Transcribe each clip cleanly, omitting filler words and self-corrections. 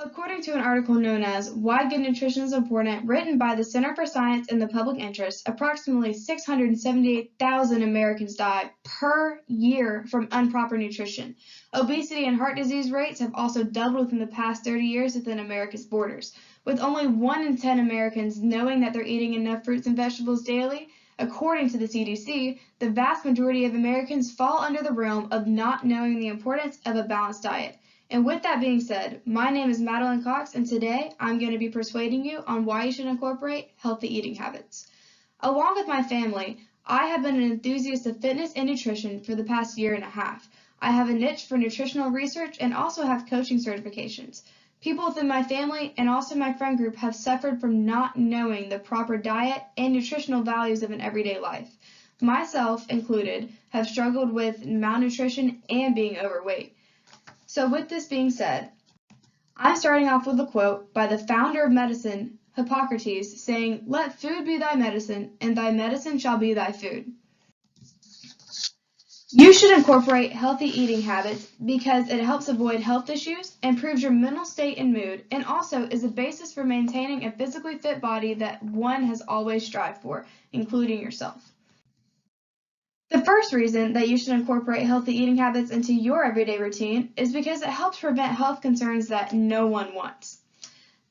According to an article known as Why Good Nutrition is Important, written by the Center for Science and the Public Interest, approximately 678,000 Americans die per year from improper nutrition. Obesity and heart disease rates have also doubled within the past 30 years within America's borders. With only 1 in 10 Americans knowing that they're eating enough fruits and vegetables daily, according to the CDC, the vast majority of Americans fall under the realm of not knowing the importance of a balanced diet. And with that being said, my name is Madeline Cox, and today I'm going to be persuading you on why you should incorporate healthy eating habits. Along with my family, I have been an enthusiast of fitness and nutrition for the past year and a half. I have a niche for nutritional research and also have coaching certifications. People within my family and also my friend group have suffered from not knowing the proper diet and nutritional values of an everyday life. Myself included have struggled with malnutrition and being overweight. So with this being said, I'm starting off with a quote by the founder of medicine, Hippocrates, saying, "Let food be thy medicine, and thy medicine shall be thy food." You should incorporate healthy eating habits because it helps avoid health issues, improves your mental state and mood, and also is a basis for maintaining a physically fit body that one has always strived for, including yourself. The first reason that you should incorporate healthy eating habits into your everyday routine is because it helps prevent health concerns that no one wants.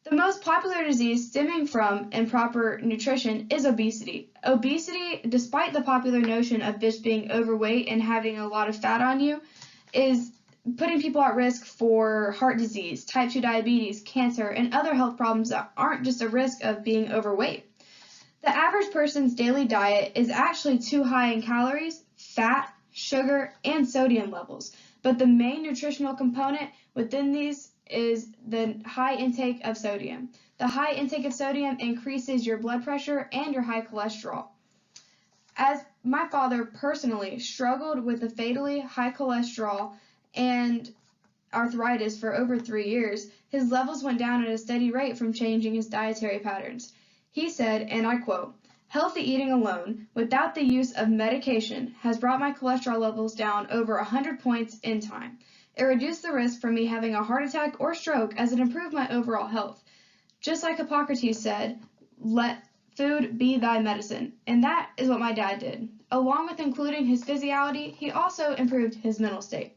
The most popular disease stemming from improper nutrition is obesity. Obesity, despite the popular notion of just being overweight and having a lot of fat on you, is putting people at risk for heart disease, type 2 diabetes, cancer, and other health problems that aren't just a risk of being overweight. The average person's daily diet is actually too high in calories, fat, sugar, and sodium levels, but the main nutritional component within these is the high intake of sodium. The high intake of sodium increases your blood pressure and your high cholesterol. As my father personally struggled with a fatally high cholesterol and arthritis for over 3 years, his levels went down at a steady rate from changing his dietary patterns. He said, and I quote, "Healthy eating alone, without the use of medication, has brought my cholesterol levels down over 100 points in time. It reduced the risk for me having a heart attack or stroke as it improved my overall health." Just like Hippocrates said, let food be thy medicine. And that is what my dad did. Along with including his physicality, he also improved his mental state.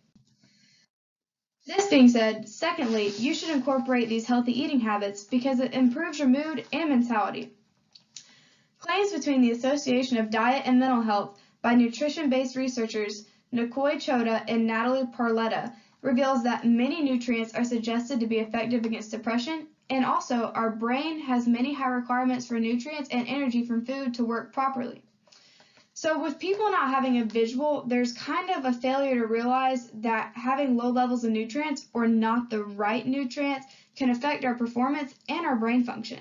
This being said, secondly, you should incorporate these healthy eating habits because it improves your mood and mentality. Claims between the Association of Diet and Mental Health by nutrition-based researchers Nicoy Chota and Natalie Parletta reveals that many nutrients are suggested to be effective against depression, and also our brain has many high requirements for nutrients and energy from food to work properly. So with people not having a visual, there's kind of a failure to realize that having low levels of nutrients or not the right nutrients can affect our performance and our brain function.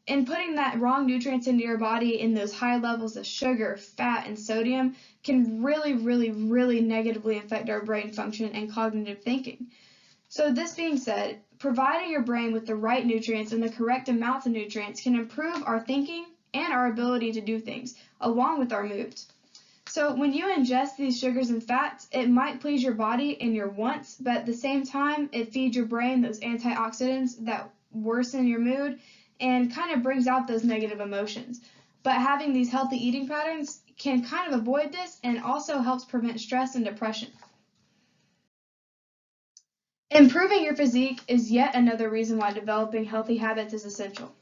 And putting that wrong nutrients into your body in those high levels of sugar, fat, and sodium can really negatively affect our brain function and cognitive thinking. So this being said, providing your brain with the right nutrients and the correct amounts of nutrients can improve our thinking and our ability to do things, along with our moods. So when you ingest these sugars and fats, it might please your body and your wants, but at the same time, it feeds your brain those antioxidants that worsen your mood and kind of brings out those negative emotions. But having these healthy eating patterns can kind of avoid this and also helps prevent stress and depression. Improving your physique is yet another reason why developing healthy habits is essential.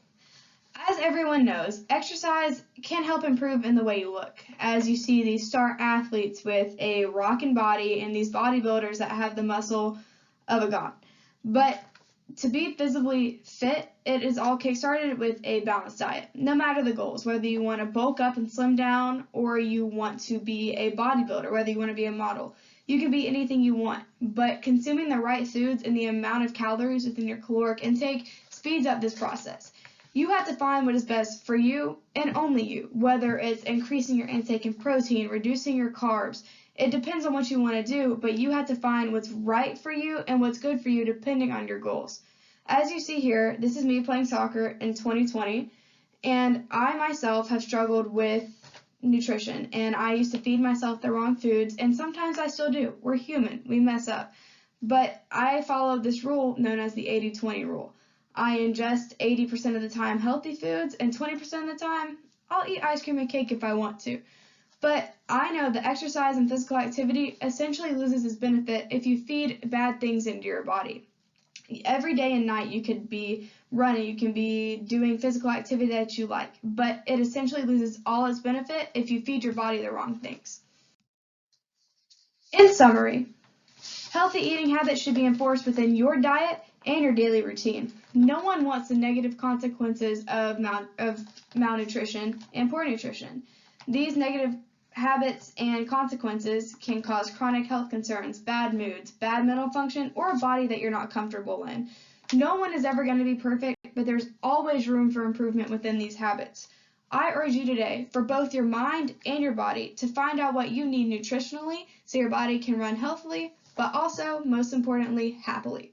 As everyone knows, exercise can help improve in the way you look, as you see these star athletes with a rockin' body and these bodybuilders that have the muscle of a god. But to be visibly fit, it is all kickstarted with a balanced diet, no matter the goals, whether you want to bulk up and slim down or you want to be a bodybuilder, whether you want to be a model. You can be anything you want, but consuming the right foods and the amount of calories within your caloric intake speeds up this process. You have to find what is best for you and only you, whether it's increasing your intake of protein, reducing your carbs. It depends on what you want to do, but you have to find what's right for you and what's good for you depending on your goals. As you see here, this is me playing soccer in 2020, and I myself have struggled with nutrition, and I used to feed myself the wrong foods, and sometimes I still do. We're human. We mess up. But I follow this rule known as the 80-20 rule. I ingest 80% of the time healthy foods, and 20% of the time I'll eat ice cream and cake if I want to. But I know that exercise and physical activity essentially loses its benefit if you feed bad things into your body. Every day and night you could be running, you can be doing physical activity that you like, but it essentially loses all its benefit if you feed your body the wrong things. In summary, healthy eating habits should be enforced within your diet and your daily routine. No one wants the negative consequences of malnutrition and poor nutrition. These negative habits and consequences can cause chronic health concerns, bad moods, bad mental function, or a body that you're not comfortable in. No one is ever going to be perfect, but there's always room for improvement within these habits. I urge you today, for both your mind and your body, to find out what you need nutritionally so your body can run healthily, but also, most importantly, happily.